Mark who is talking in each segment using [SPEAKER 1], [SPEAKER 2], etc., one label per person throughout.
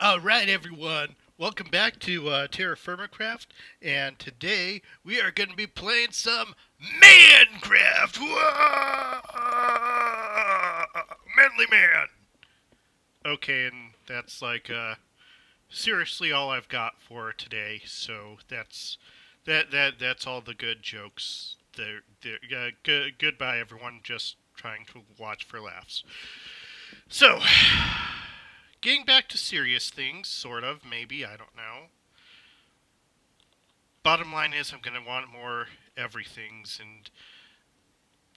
[SPEAKER 1] All right, everyone. Welcome back to Terra Firmacraft, and today we are going to be playing some Mancraft. Manly Man. Okay, and that's like seriously all I've got for today. So that's all the good jokes. Goodbye, everyone. Just trying to watch for laughs. So, getting back to serious things, sort of, maybe, I don't know. Bottom line is, I'm going to want more everything's, and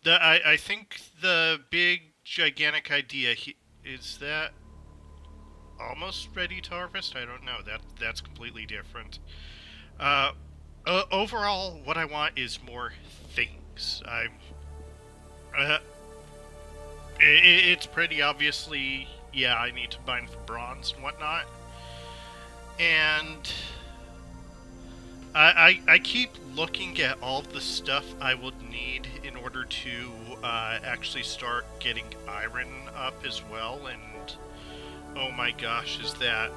[SPEAKER 1] I think the big, gigantic idea is that almost ready to harvest? I don't know. That's completely different. Uh, Overall, what I want is more things. Uh, it's pretty obviously, yeah, I need to mine for bronze and whatnot. And I keep looking at all the stuff I would need in order to actually start getting iron up as well, and oh my gosh, is that...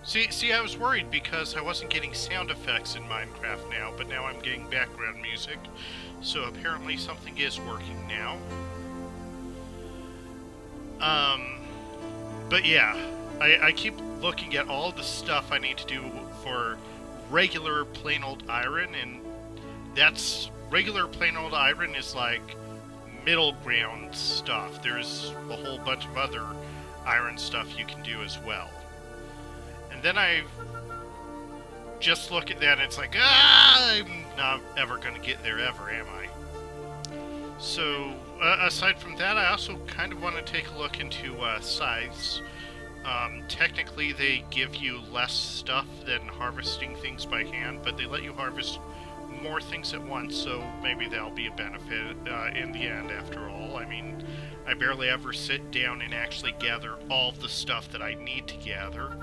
[SPEAKER 1] See, I was worried because I wasn't getting sound effects in Minecraft now, but now I'm getting background music, so apparently something is working now. Um, but yeah, I keep looking at all the stuff I need to do for regular plain old iron, and that's regular plain old iron is like middle ground stuff. There's a whole bunch of other iron stuff you can do as well. And then I just look at that and it's like, I'm not ever going to get there ever, am I? So, aside from that, I also kind of want to take a look into scythes. Technically, they give you less stuff than harvesting things by hand, but they let you harvest more things at once, so maybe that'll be a benefit in the end, after all. I mean, I barely ever sit down and actually gather all the stuff that I need to gather.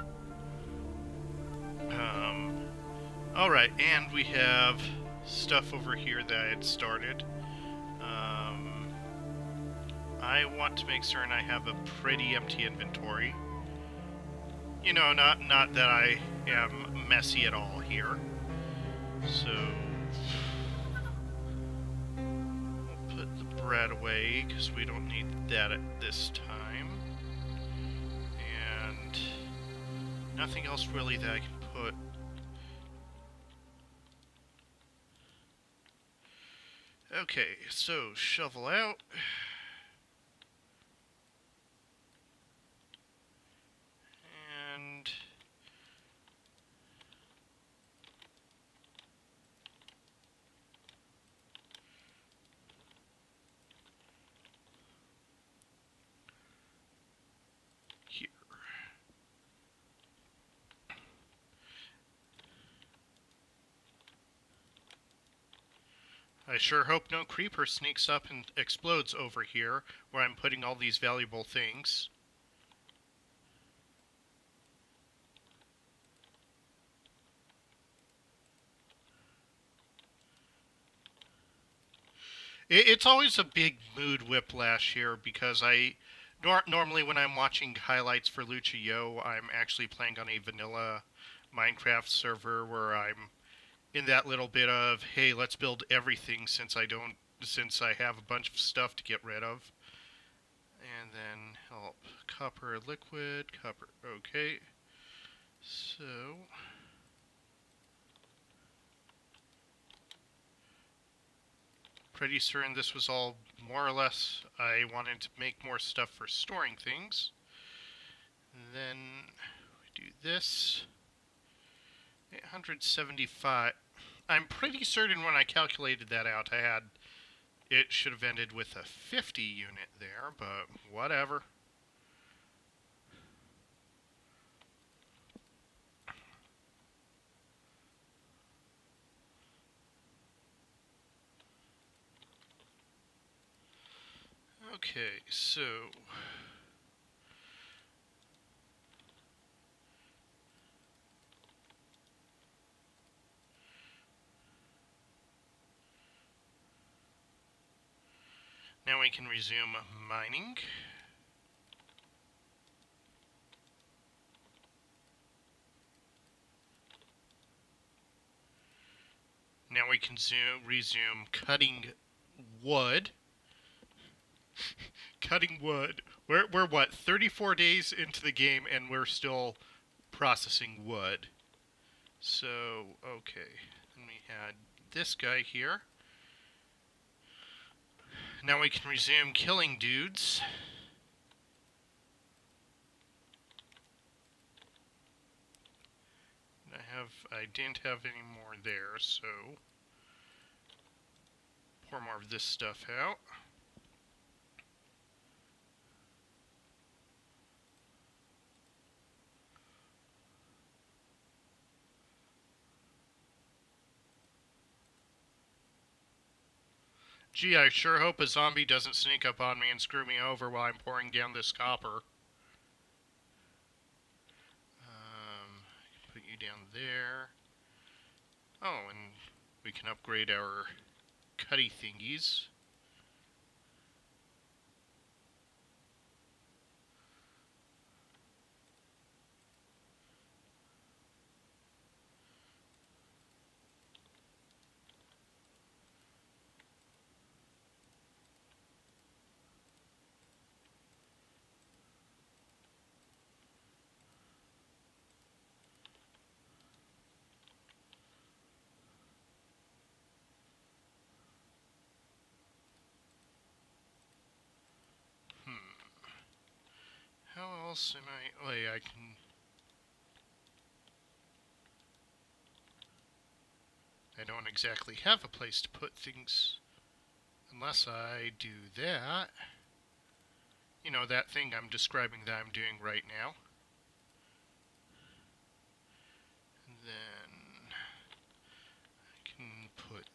[SPEAKER 1] Um, Alright, and we have stuff over here that I had started. Um, I want to make certain I have a pretty empty inventory. You know, not that I am messy at all here. So we'll put the bread away because we don't need that at this time. And nothing else really that I can put. Okay, so shovel out. And here. I sure hope no creeper sneaks up and explodes over here where I'm putting all these valuable things. It's always a big mood whiplash here because normally when I'm watching highlights for Lucha Yo, I'm actually playing on a vanilla Minecraft server where I'm in that little bit of, hey, let's build everything since I have a bunch of stuff to get rid of. And then help copper liquid, copper, okay. So pretty certain this was all more or less I wanted to make more stuff for storing things. And then we do this. 875. I'm pretty certain when I calculated that out, it should have ended with a 50 unit there, but whatever. Okay, so now we can resume mining. Now we can resume cutting wood. Cutting wood. We're what, 34 days into the game and we're still processing wood. So, okay. Then we had this guy here. Now we can resume killing dudes. I didn't have any more there, so pour more of this stuff out. Gee, I sure hope a zombie doesn't sneak up on me and screw me over while I'm pouring down this copper. Put you down there. Oh, and we can upgrade our cutty thingies. How else am I... Oh, yeah, I can... I don't exactly have a place to put things unless I do that. You know, that thing I'm describing that I'm doing right now. And then I can put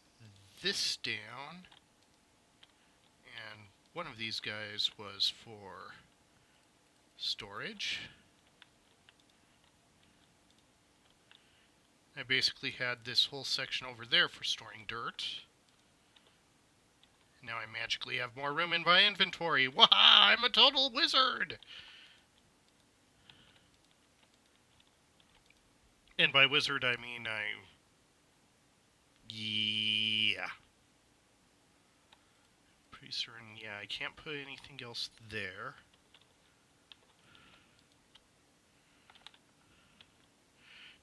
[SPEAKER 1] this down. And one of these guys was for storage. I basically had this whole section over there for storing dirt. Now I magically have more room in my inventory. Wah! I'm a total wizard! And by wizard, I mean yeah. Pretty certain, yeah, I can't put anything else there.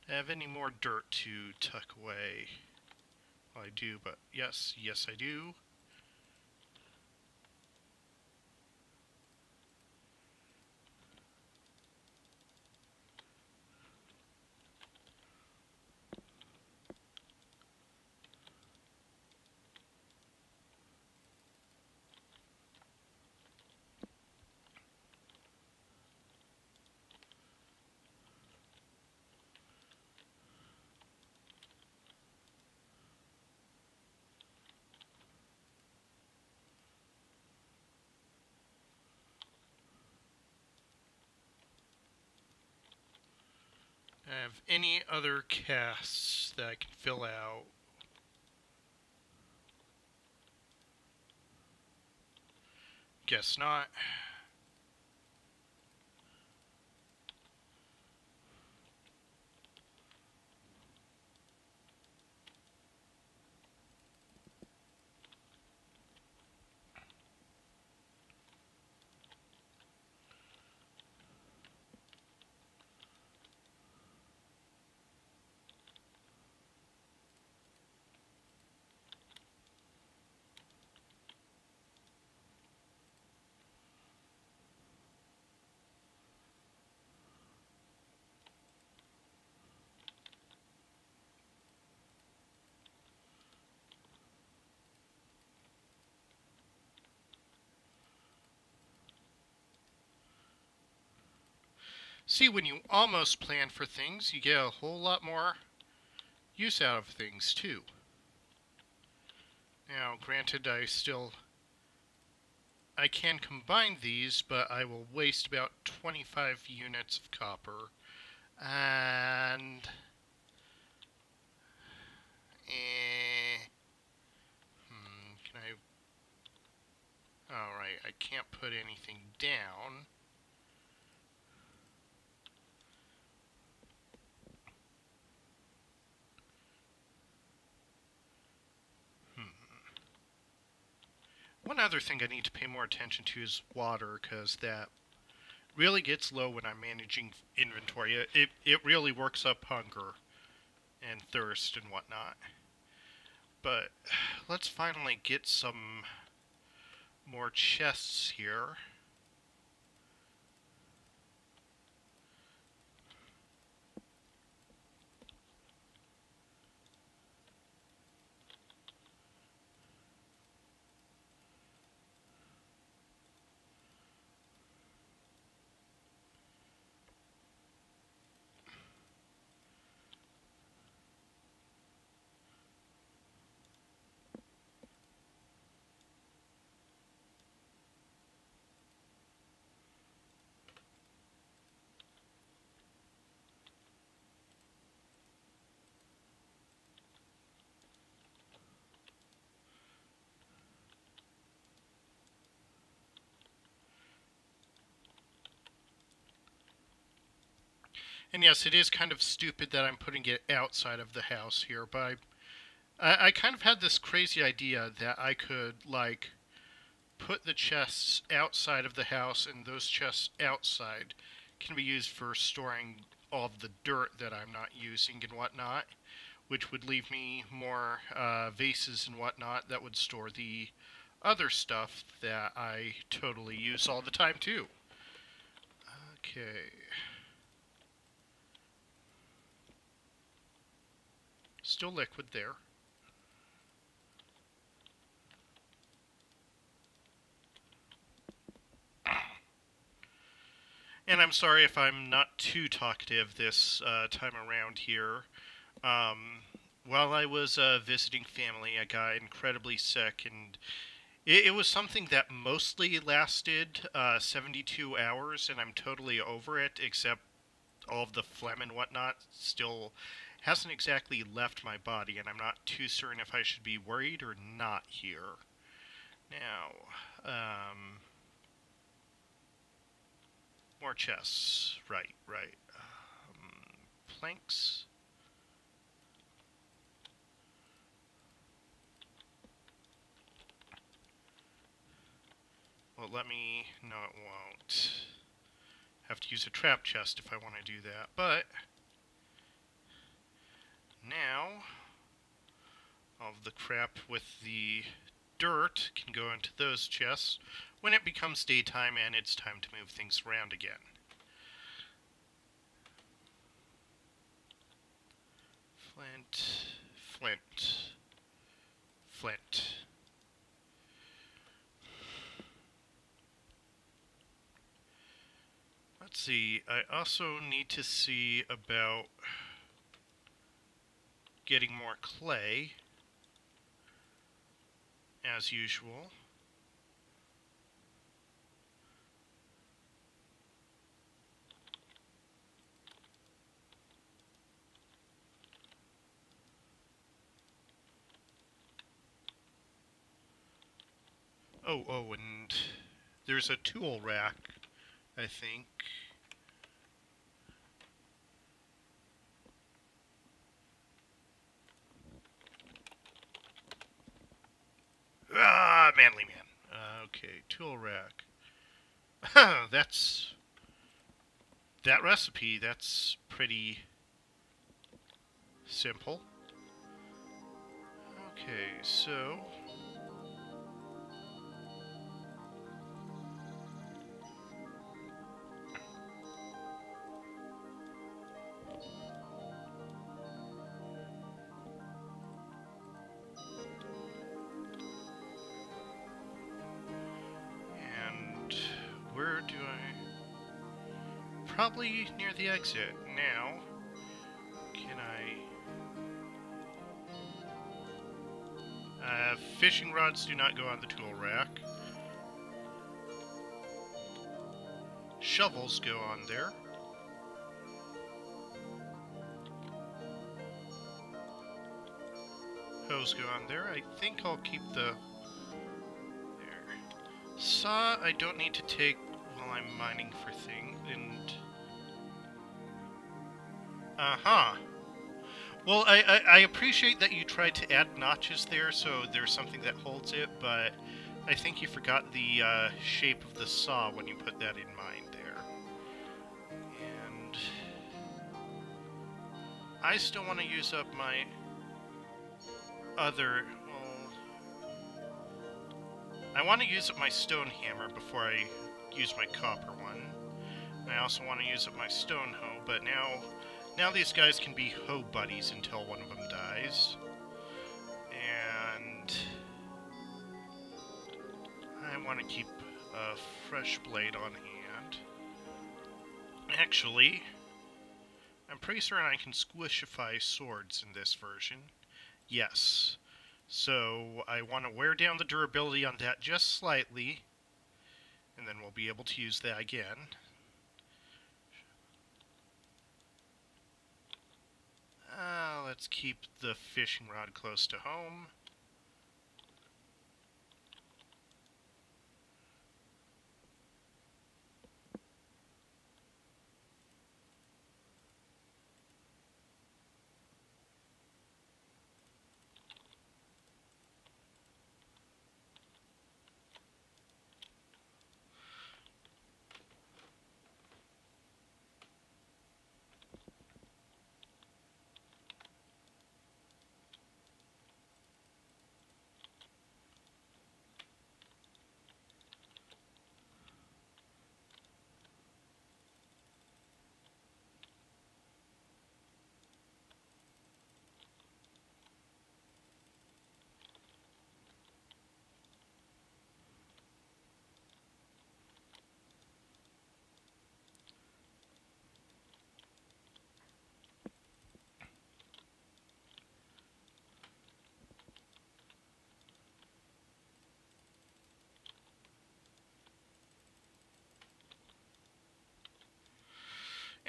[SPEAKER 1] Do I have any more dirt to tuck away? Well, I do, but yes, I do. Do I have any other casts that I can fill out? Guess not. See, when you almost plan for things, you get a whole lot more use out of things, too. Now, granted, I can combine these, but I will waste about 25 units of copper. And... can I... Alright, I can't put anything down. One other thing I need to pay more attention to is water, because that really gets low when I'm managing inventory. It really works up hunger and thirst and whatnot. But let's finally get some more chests here. And yes, it is kind of stupid that I'm putting it outside of the house here, but I kind of had this crazy idea that I could, like, put the chests outside of the house, and those chests outside can be used for storing all of the dirt that I'm not using and whatnot, which would leave me more vases and whatnot that would store the other stuff that I totally use all the time, too. Okay. Still liquid there. And I'm sorry if I'm not too talkative this time around here. While I was visiting family, I got incredibly sick, and it was something that mostly lasted 72 hours, and I'm totally over it, except all of the phlegm and whatnot still hasn't exactly left my body, and I'm not too certain if I should be worried or not here. Now, more chests. Right, right. Planks. Well, let me... No, it won't. Have to use a trap chest if I want to do that, but... Now, all of the crap with the dirt can go into those chests when it becomes daytime and it's time to move things around again. Flint, flint, flint. Let's see, I also need to see about getting more clay, as usual. Oh, and there's a tool rack, I think. Ah, manly man. Okay, tool rack. That's... That recipe, that's pretty simple. Okay, so... And where do I... Probably near the exit. Now, can I... fishing rods do not go on the tool rack. Shovels go on there. Hose go on there. I think I'll keep the... There. Saw I don't need to take while I'm mining for things, and... Uh-huh. Well, I appreciate that you tried to add notches there, so there's something that holds it, but I think you forgot the shape of the saw when you put that in mind there. And I still want to use up my other... Well, I want to use up my stone hammer before I use my copper one. And I also want to use up my stone hoe, but now these guys can be hoe buddies until one of them dies. And I want to keep a fresh blade on hand. Actually, I'm pretty certain I can squishify swords in this version. Yes. So I want to wear down the durability on that just slightly, and then we'll be able to use that again. Let's keep the fishing rod close to home.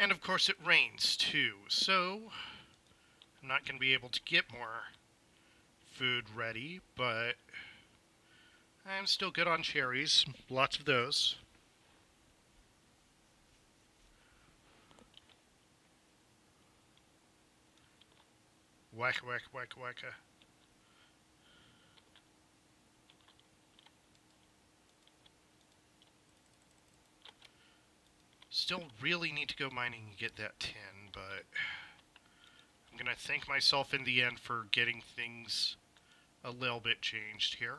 [SPEAKER 1] And of course it rains too, so I'm not going to be able to get more food ready, but I'm still good on cherries. Lots of those. Wacka wacka wacka wacka. Still really need to go mining and get that tin, but I'm going to thank myself in the end for getting things a little bit changed here.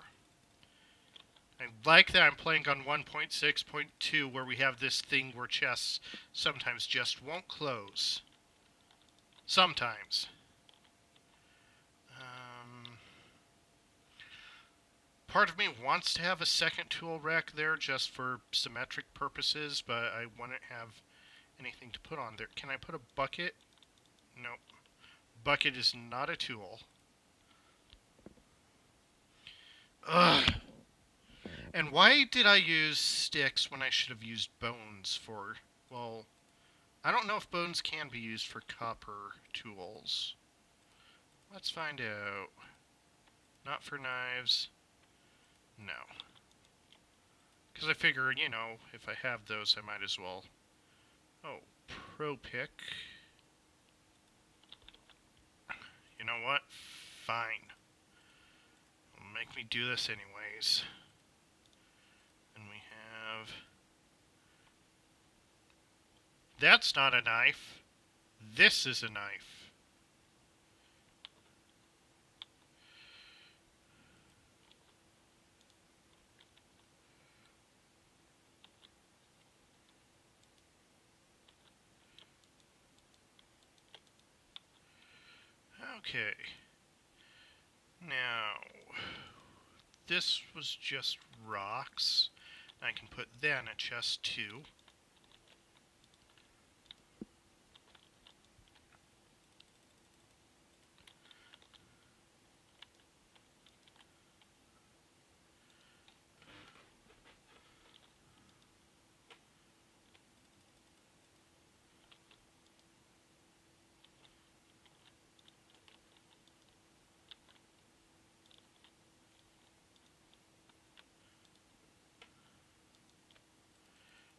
[SPEAKER 1] I like that I'm playing on 1.6.2 where we have this thing where chests sometimes just won't close. Sometimes. Part of me wants to have a second tool rack there just for symmetric purposes, but I wouldn't have anything to put on there. Can I put a bucket? Nope. Bucket is not a tool. Ugh. And why did I use sticks when I should have used bones for... Well, I don't know if bones can be used for copper tools. Let's find out. Not for knives. No. Because I figure, you know, if I have those, I might as well... Oh, pro pick. You know what? Fine. It'll make me do this anyways. And we have... That's not a knife. This is a knife. Okay. Now, this was just rocks. I can put that in a chest too.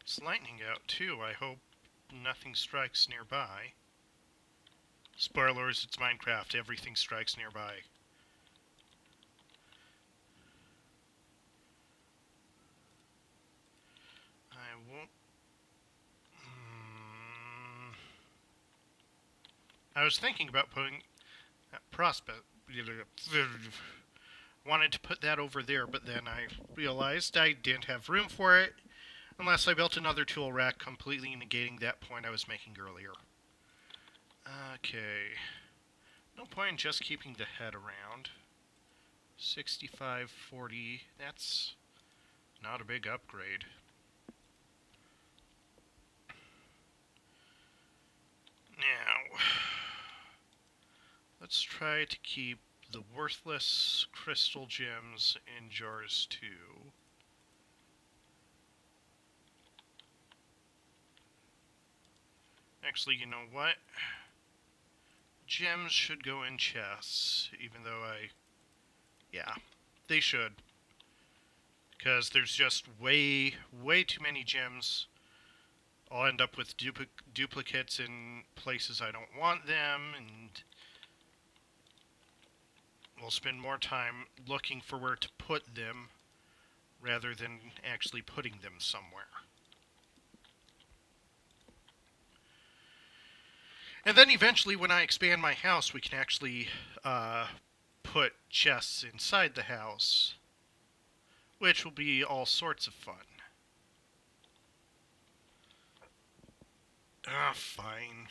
[SPEAKER 1] It's lightning out too. I hope nothing strikes nearby. Spoilers, it's Minecraft. Everything strikes nearby. I was thinking about putting that prospect. Wanted to put that over there, but then I realized I didn't have room for it unless I built another tool rack, completely negating that point I was making earlier. Okay. No point in just keeping the head around. 6540, that's not a big upgrade. Now, let's try to keep the worthless crystal gems in jars too. Actually, you know what? Gems should go in chests, even though yeah, they should. Because there's just way too many gems. I'll end up with duplicates in places I don't want them, and we'll spend more time looking for where to put them rather than actually putting them somewhere. And then eventually, when I expand my house, we can actually put chests inside the house, which will be all sorts of fun. Fine.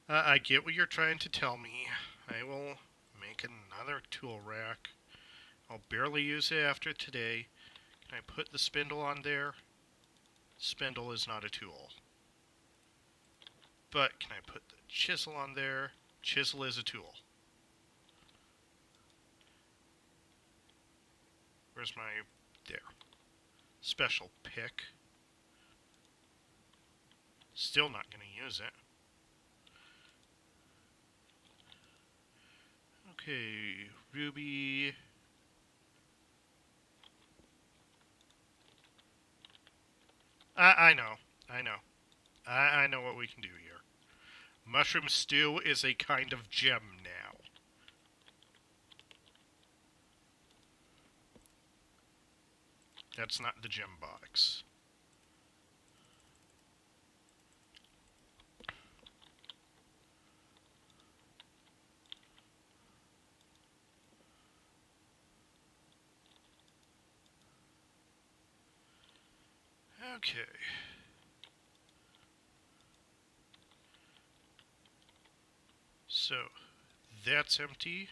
[SPEAKER 1] I get what you're trying to tell me. I will make another tool rack. I'll barely use it after today. Can I put the spindle on there? Spindle is not a tool. But can I put the chisel on there? Chisel is a tool. Where's my... there. Special pick. Still not going to use it. Okay, ruby. I know. I know what we can do here. Mushroom stew is a kind of gem now. That's not the gem box. Okay. So, that's empty.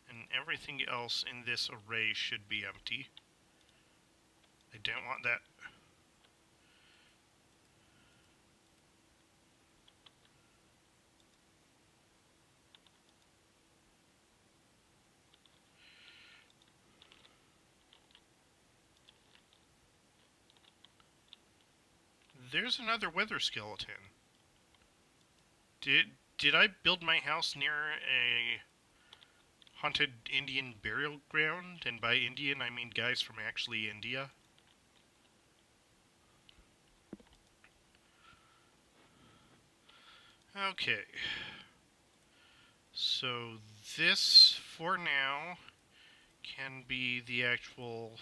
[SPEAKER 1] And everything else in this array should be empty. I don't want that. There's another wither skeleton. Did I build my house near a haunted Indian burial ground? And by Indian, I mean guys from actually India. Okay. So this, for now, can be the actual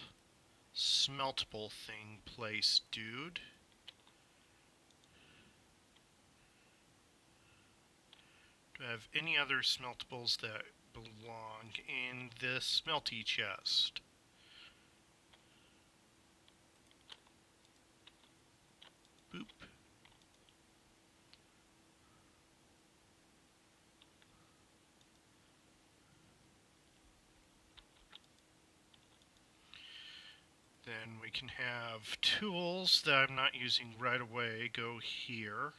[SPEAKER 1] smeltable thing place, dude. Do I have any other smeltables that belong in this smelty chest? Boop. Then we can have tools that I'm not using right away go here.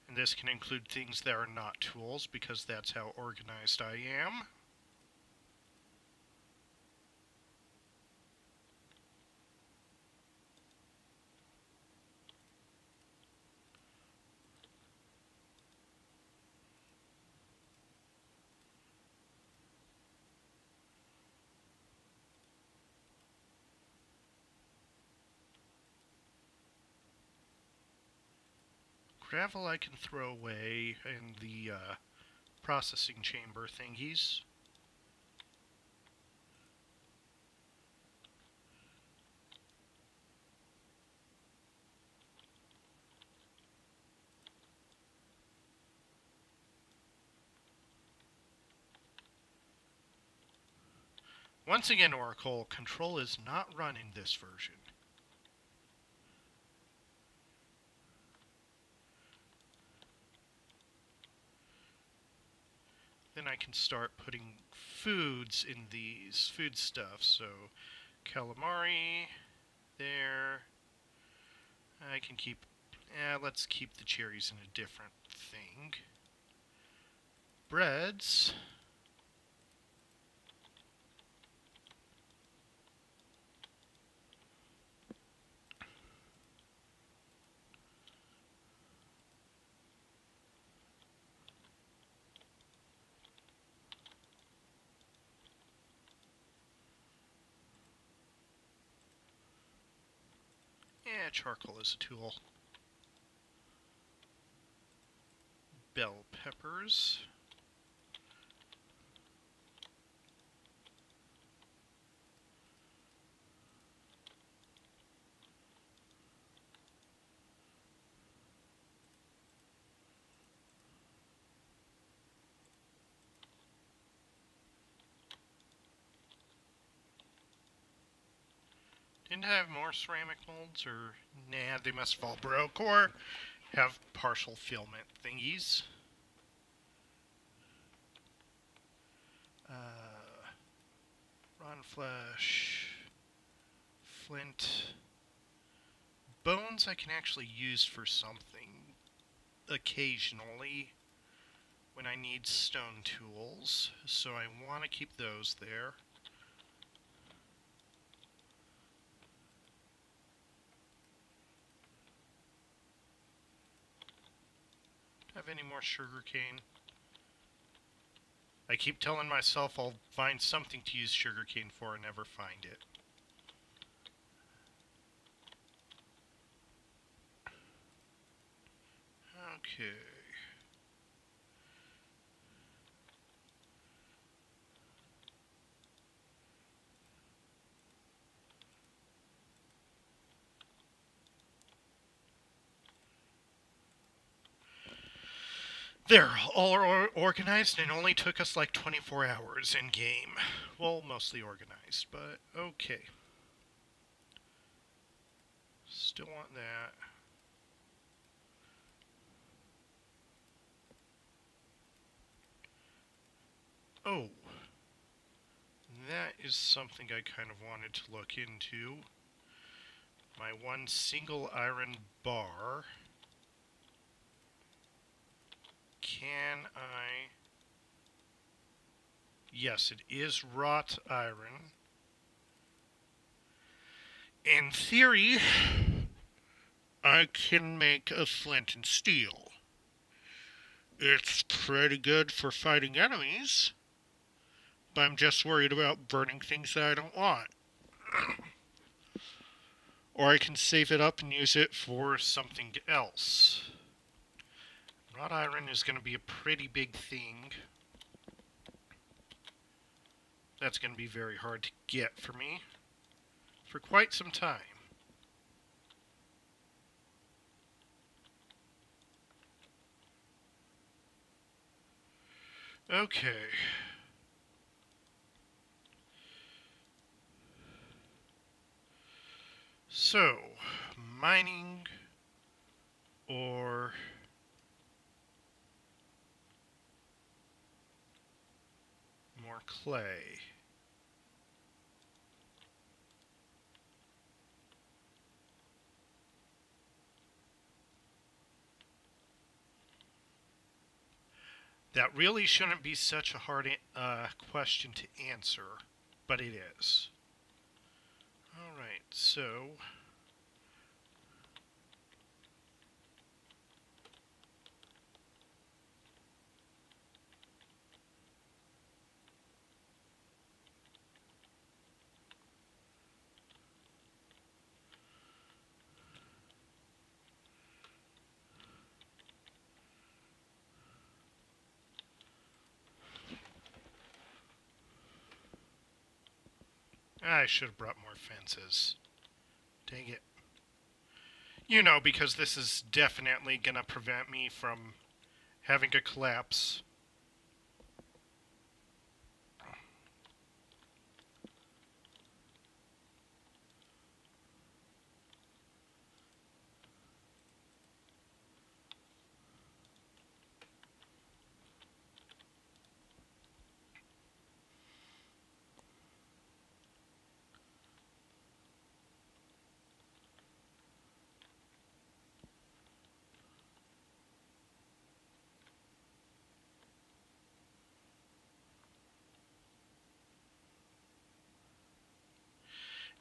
[SPEAKER 1] And this can include things that are not tools, because that's how organized I am. Gravel I can throw away in the processing chamber thingies. Once again, Oracle, control is not run in this version. Then I can start putting foods in these foodstuffs. So, calamari, there. I can keep, let's keep the cherries in a different thing. Breads. Yeah, charcoal is a tool. Bell peppers. Didn't I have more ceramic molds, or nah, they must have all broke, or have partial filament thingies. Rotten flesh, flint, bones I can actually use for something occasionally when I need stone tools, so I want to keep those there. Do I have any more sugarcane? I keep telling myself I'll find something to use sugarcane for and never find it. Okay. There, all organized, and it only took us like 24 hours in game. Well, mostly organized, but okay. Still want that. Oh, that is something I kind of wanted to look into. My one single iron bar. Can I... Yes, it is wrought iron. In theory, I can make a flint and steel. It's pretty good for fighting enemies, but I'm just worried about burning things that I don't want. Or I can save it up and use it for something else. Wrought iron is going to be a pretty big thing. That's going to be very hard to get for me for quite some time. Okay. So, mining or more clay. That really shouldn't be such a hard question to answer, but it is. Alright, so... I should have brought more fences. Dang it. You know, because this is definitely going to prevent me from having a collapse.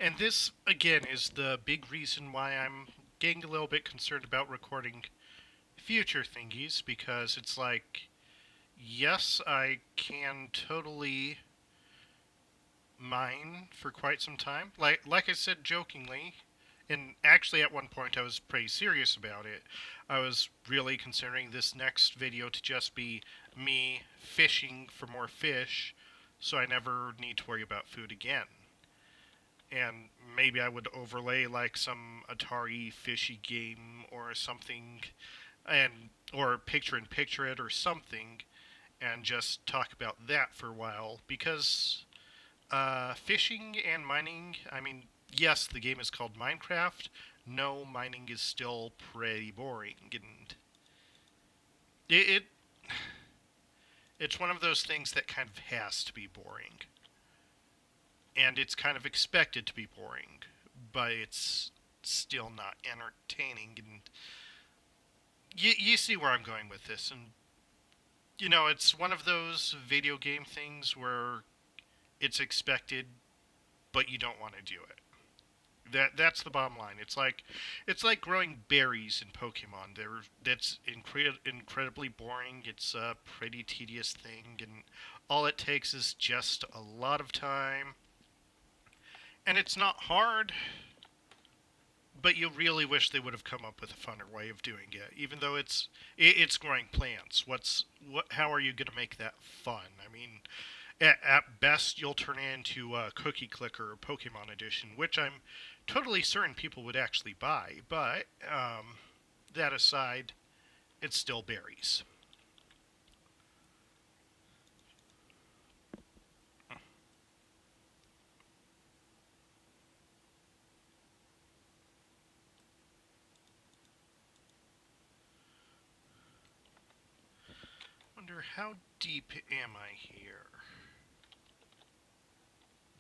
[SPEAKER 1] And this, again, is the big reason why I'm getting a little bit concerned about recording future thingies, because it's like, yes, I can totally mine for quite some time. Like I said jokingly, and actually at one point I was pretty serious about it. I was really considering this next video to just be me fishing for more fish, so I never need to worry about food again. And maybe I would overlay like some Atari fishy game or something, and or picture in picture it or something, and just talk about that for a while, because fishing and mining, I mean, yes, the game is called Minecraft. No, mining is still pretty boring, and it it's one of those things that kind of has to be boring, and it's kind of expected to be boring, but it's still not entertaining. And you see where I'm going with this, and it's one of those video game things where it's expected, but you don't want to do it. That's the bottom line. It's like growing berries in Pokemon. That's incredibly boring. It's a pretty tedious thing, and all it takes is just a lot of time. And it's not hard, but you really wish they would have come up with a funner way of doing it. Even though it's growing plants. How are you going to make that fun? I mean, at best, you'll turn it into a Cookie Clicker Pokemon Edition, which I'm totally certain people would actually buy. But that aside, it's still berries. Wonder how deep am I here?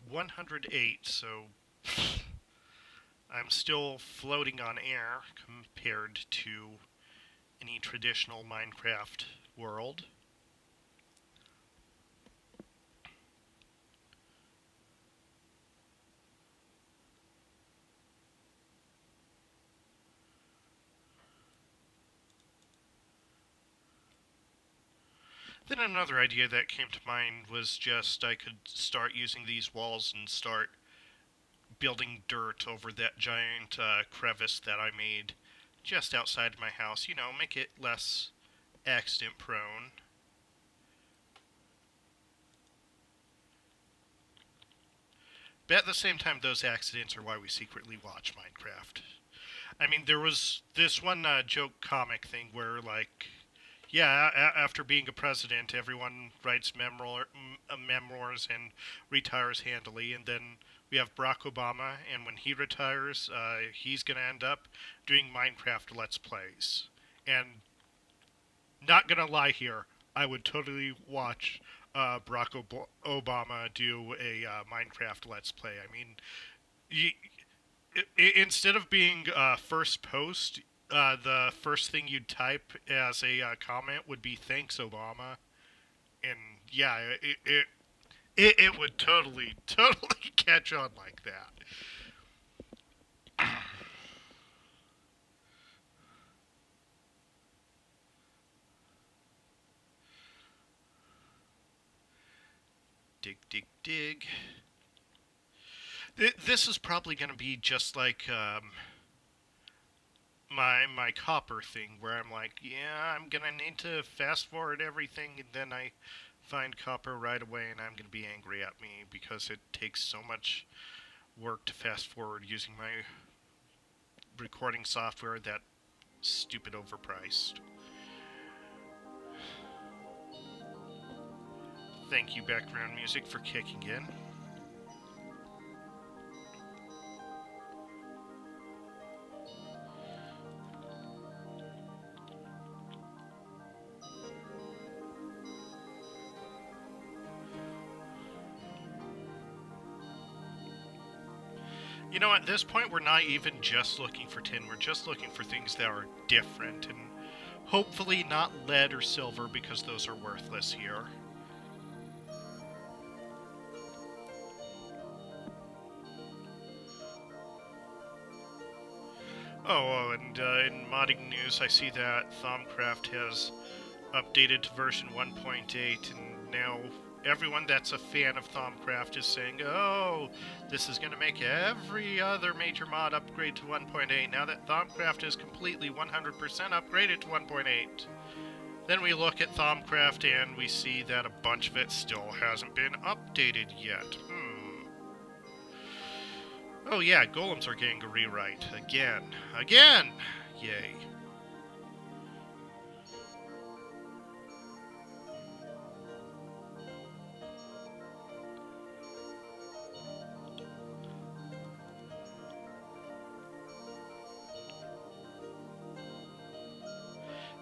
[SPEAKER 1] 108, so I'm still floating on air compared to any traditional Minecraft world. Then another idea that came to mind was just I could start using these walls and start building dirt over that giant crevice that I made just outside my house. Make it less accident prone. But at the same time, those accidents are why we secretly watch Minecraft. I mean, there was this one joke comic thing where, like, yeah, after being a president, everyone writes memoirs and retires handily, and then we have Barack Obama, and when he retires, he's going to end up doing Minecraft Let's Plays. And not going to lie here, I would totally watch Barack Obama do a Minecraft Let's Play. I mean, instead of being first post, the first thing you'd type as a comment would be "Thanks, Obama," and yeah, it would totally totally catch on like that. Dig, dig, dig. This is probably going to be just like my copper thing, where I'm like, yeah, I'm gonna need to fast forward everything, and then I find copper right away, and I'm gonna be angry at me because it takes so much work to fast forward using my recording software that stupid overpriced. Thank you, background music, for kicking in. At this point, we're not even just looking for tin. We're just looking for things that are different, and hopefully not lead or silver, because those are worthless here. And in modding news, I see that Thaumcraft has updated to version 1.8, and now everyone that's a fan of Thaumcraft is saying, oh, this is going to make every other major mod upgrade to 1.8 now that Thaumcraft is completely 100% upgraded to 1.8. Then we look at Thaumcraft and we see that a bunch of it still hasn't been updated yet. Oh yeah, golems are getting a rewrite. Again. Again! Yay.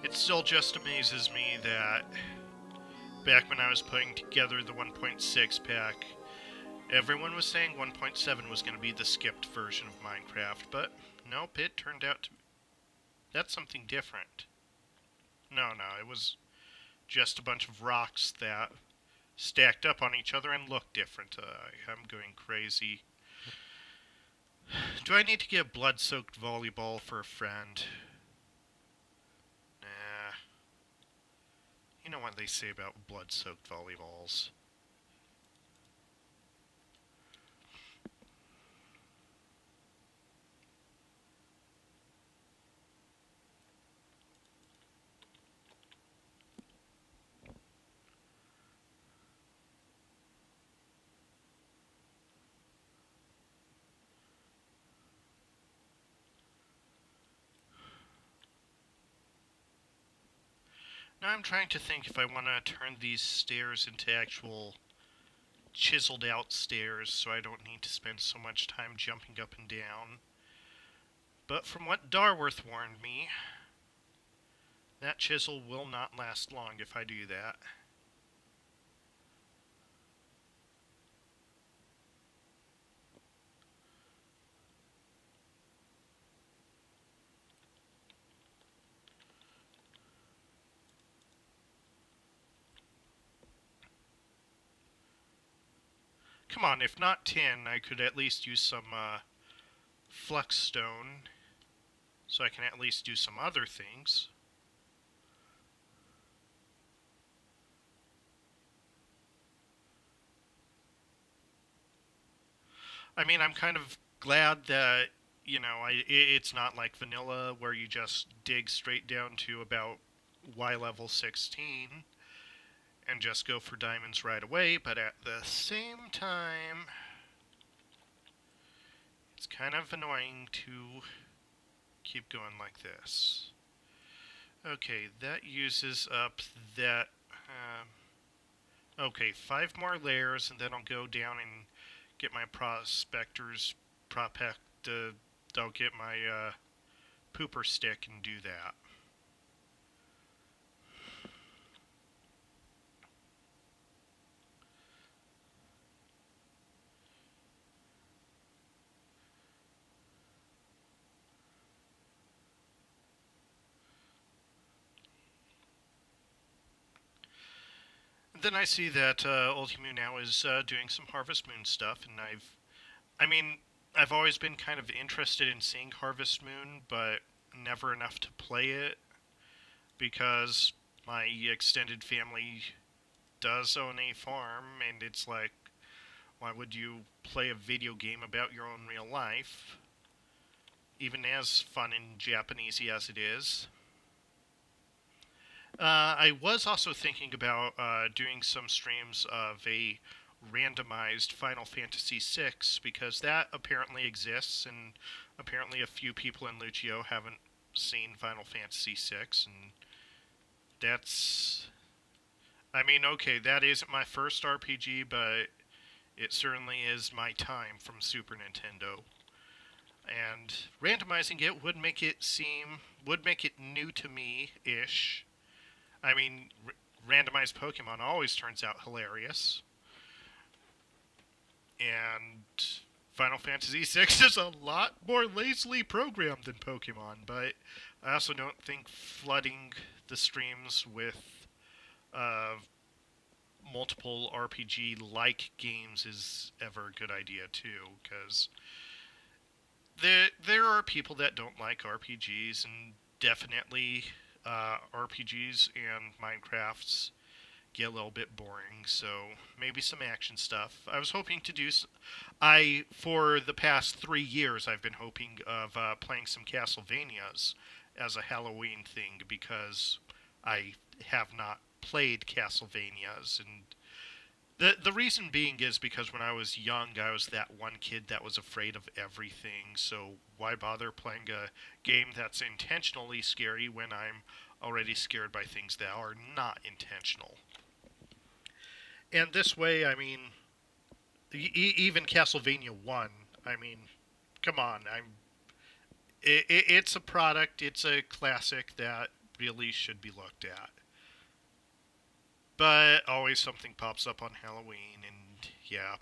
[SPEAKER 1] It still just amazes me that back when I was putting together the 1.6 pack, everyone was saying 1.7 was going to be the skipped version of Minecraft, but nope, it turned out to... That's something different. No, it was just a bunch of rocks that stacked up on each other and looked different. I'm going crazy. Do I need to get a blood-soaked volleyball for a friend? Nah. You know what they say about blood-soaked volleyballs. Now I'm trying to think if I want to turn these stairs into actual chiseled out stairs so I don't need to spend so much time jumping up and down. But from what Darworth warned me, that chisel will not last long if I do that. Come on, if not tin, I could at least use some flux stone so I can at least do some other things. I mean, I'm kind of glad that, you know, it's not like vanilla where you just dig straight down to about Y level 16 and just go for diamonds right away, but at the same time, it's kind of annoying to keep going like this. Okay, that uses up that... okay, 5 more layers, and then I'll go down and get my prospector's I'll get my pooper stick and do that. Then I see that Ultimu now is doing some Harvest Moon stuff, and I've always been kind of interested in seeing Harvest Moon, but never enough to play it, because my extended family does own a farm, and it's like, why would you play a video game about your own real life, even as fun and Japanesey as it is? I was also thinking about doing some streams of a randomized Final Fantasy VI, because that apparently exists, and apparently a few people in Lucio haven't seen Final Fantasy VI, and that's... I mean, okay, that isn't my first RPG, but it certainly is my time from Super Nintendo. And randomizing it would make it new to me-ish. I mean, randomized Pokemon always turns out hilarious. And Final Fantasy VI is a lot more lazily programmed than Pokemon, but I also don't think flooding the streams with multiple RPG-like games is ever a good idea, too, because there are people that don't like RPGs, and definitely RPGs and Minecrafts get a little bit boring. So maybe some action stuff. I was hoping to do. I for the past 3 years I've been hoping of playing some Castlevanias as a Halloween thing because I have not played Castlevanias, and the reason being is because when I was young, I was that one kid that was afraid of everything. So why bother playing a game that's intentionally scary when I'm already scared by things that are not intentional? And this way, I mean, even Castlevania One. I mean, come on, it's a product. It's a classic that really should be looked at. But always something pops up on Halloween, and yeah.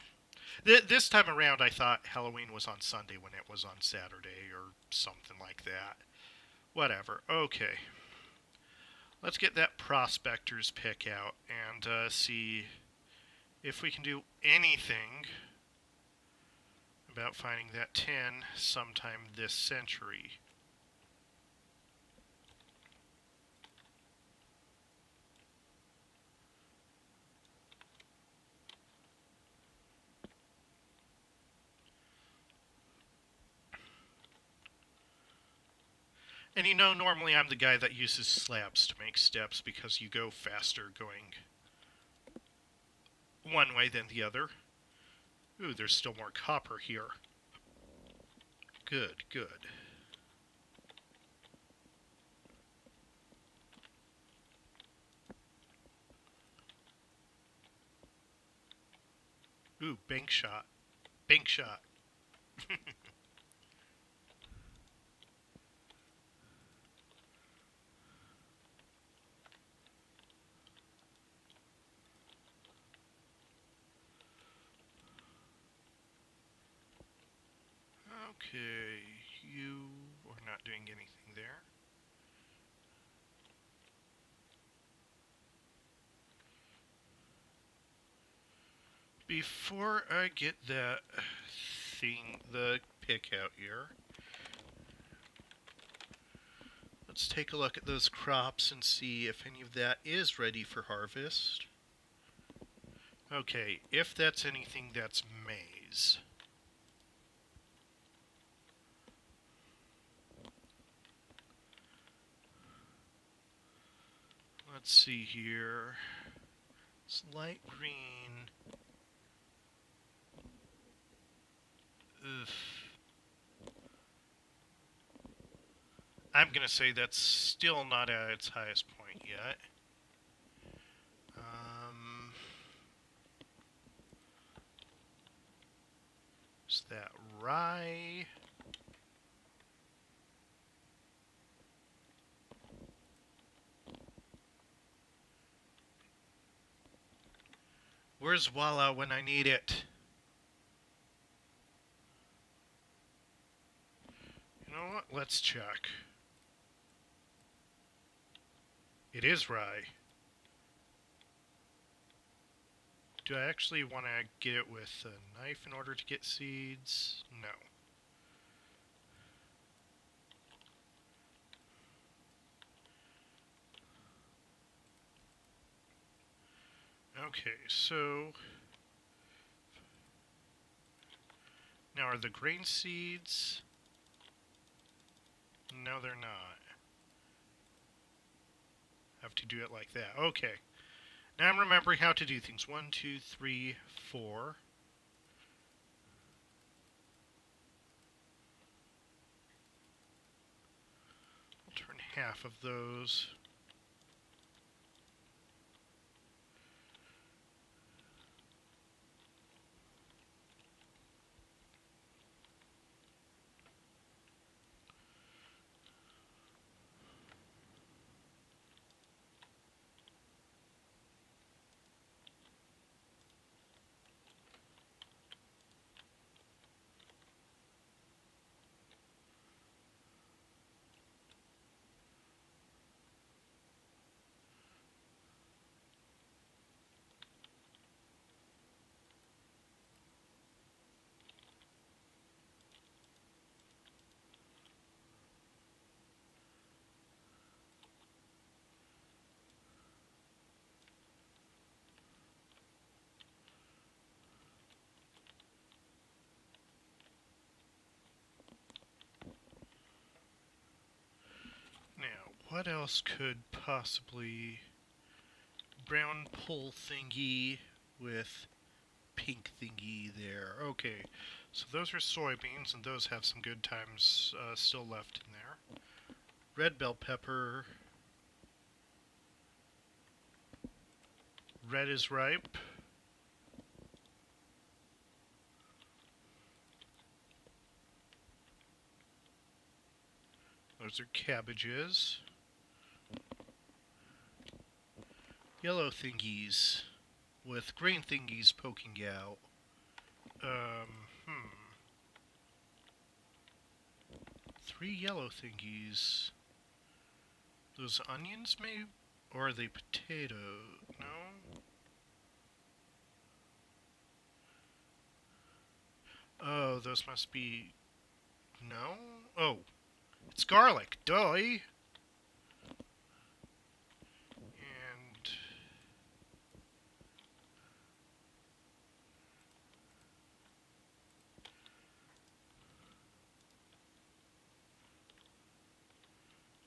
[SPEAKER 1] This time around, I thought Halloween was on Sunday when it was on Saturday or something like that. Whatever. Okay. Let's get that prospector's pick out and see if we can do anything about finding that tin sometime this century. And you know, normally I'm the guy that uses slabs to make steps because you go faster going one way than the other. Ooh, there's still more copper here. Good, good. Ooh, bank shot. Bank shot. Okay, you are not doing anything there. Before I get that thing, the pick out here, let's take a look at those crops and see if any of that is ready for harvest. Okay, if that's anything, that's maize. Let's see here. It's light green. Ugh. I'm gonna say that's still not at its highest point yet. Is that rye? Where's Walla when I need it? You know what? Let's check. It is rye. Do I actually want to get it with a knife in order to get seeds? No. Okay, so now are the grain seeds? No, they're not. Have to do it like that. Okay. Now I'm remembering how to do things. 1, 2, 3, 4. I'll turn half of those. what else could possibly... Brown pole thingy with pink thingy there. Okay, so those are soybeans, and those have some good times still left in there. Red bell pepper. Red is ripe. Those are cabbages. Yellow thingies with green thingies poking out. Three yellow thingies. Those onions, maybe? Or are they potato? No? Oh, those must be... No? Oh, it's garlic. Duh! And...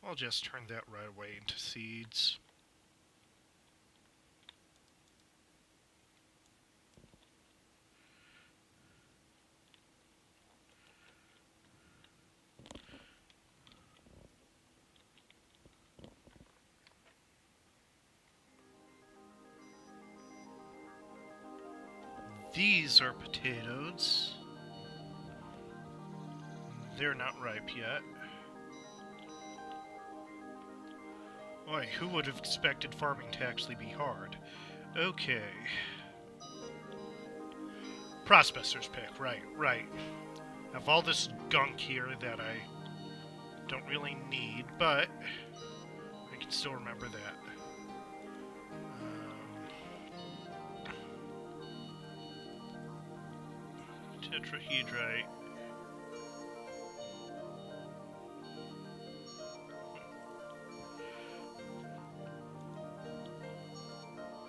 [SPEAKER 1] I'll just turn that right away into seeds. These are potatoes. They're not ripe yet. Boy, who would have expected farming to actually be hard? Okay. Prospector's pick, right. I have all this gunk here that I don't really need, but I can still remember that. Tetrahedrite.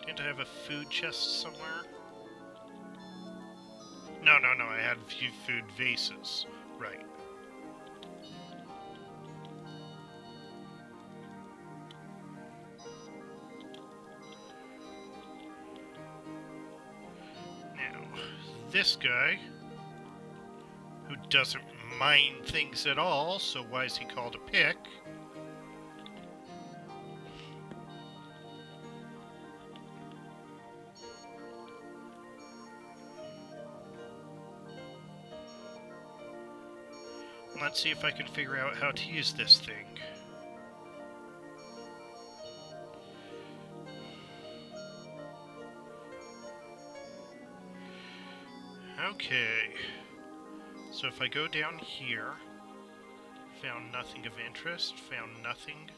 [SPEAKER 1] Didn't I have a food chest somewhere? No, I had a few food vases. Right. Now, this guy, who doesn't mind things at all, so why is he called a pick? Let's see if I can figure out how to use this thing. Okay. So if I go down here, found nothing of interest, found nothing.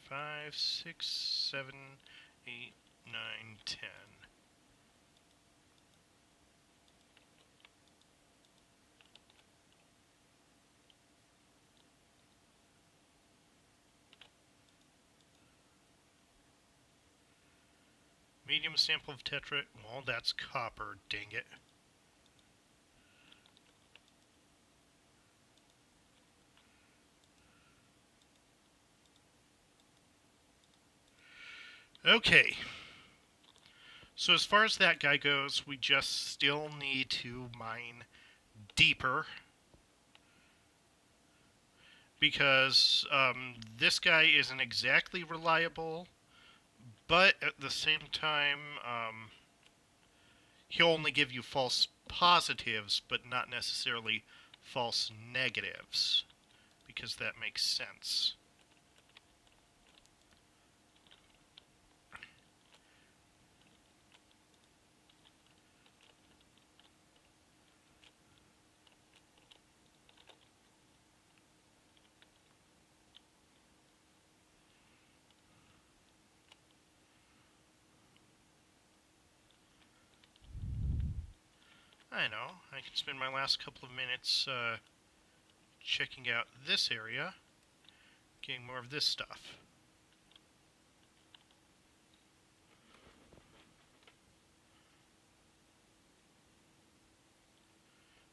[SPEAKER 1] 5, 6, 7, 8, 9, 10. Medium sample of tetra. Well, that's copper, dang it. Okay. So as far as that guy goes, we just still need to mine deeper. Because this guy isn't exactly reliable. But at the same time, he'll only give you false positives, but not necessarily false negatives, because that makes sense. I know, I can spend my last couple of minutes checking out this area, getting more of this stuff.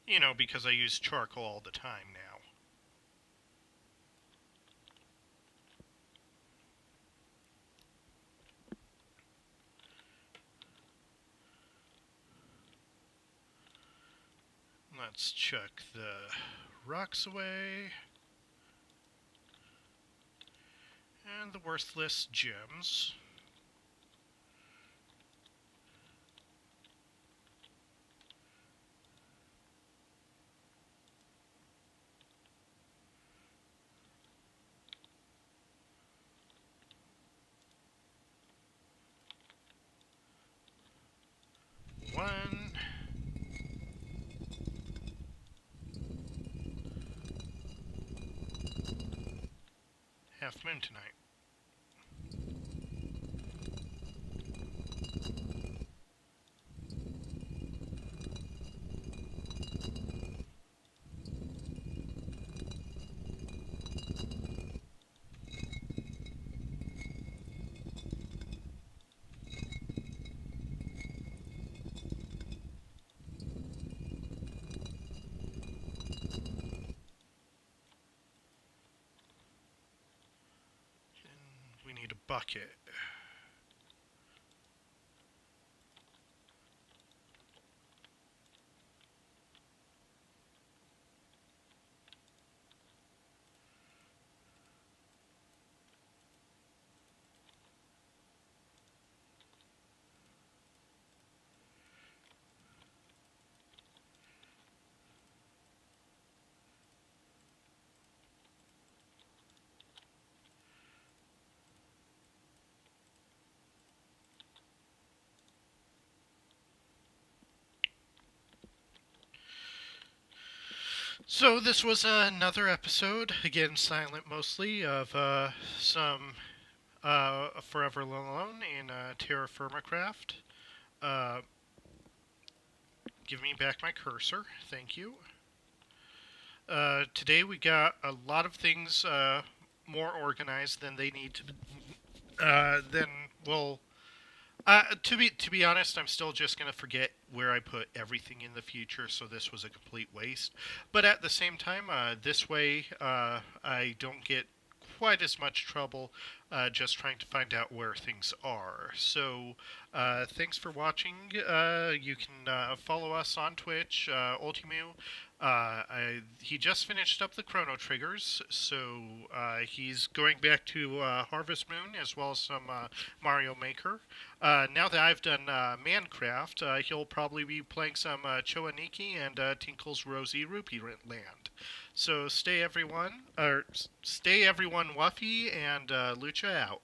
[SPEAKER 1] You know, because I use charcoal all the time now. Let's chuck the rocks away. And the worthless gems. One. Half moon tonight. And we need a bucket. So this was another episode, again silent mostly, of some Forever Alone in Terra Firma Craft. Uh, give me back my cursor, thank you. Today we got a lot of things more organized than they need to. Then well, to be honest, I'm still just gonna forget where I put everything in the future, so this was a complete waste. But at the same time, this way I don't get quite as much trouble just trying to find out where things are. So thanks for watching. You can follow us on Twitch, Ultimu. He just finished up the Chrono Triggers, so he's going back to Harvest Moon as well as some Mario Maker. Now that I've done Mancraft, he'll probably be playing some Choaniki and Tinkle's Rosy Rupee Land. So stay everyone Wuffy and Lucha out.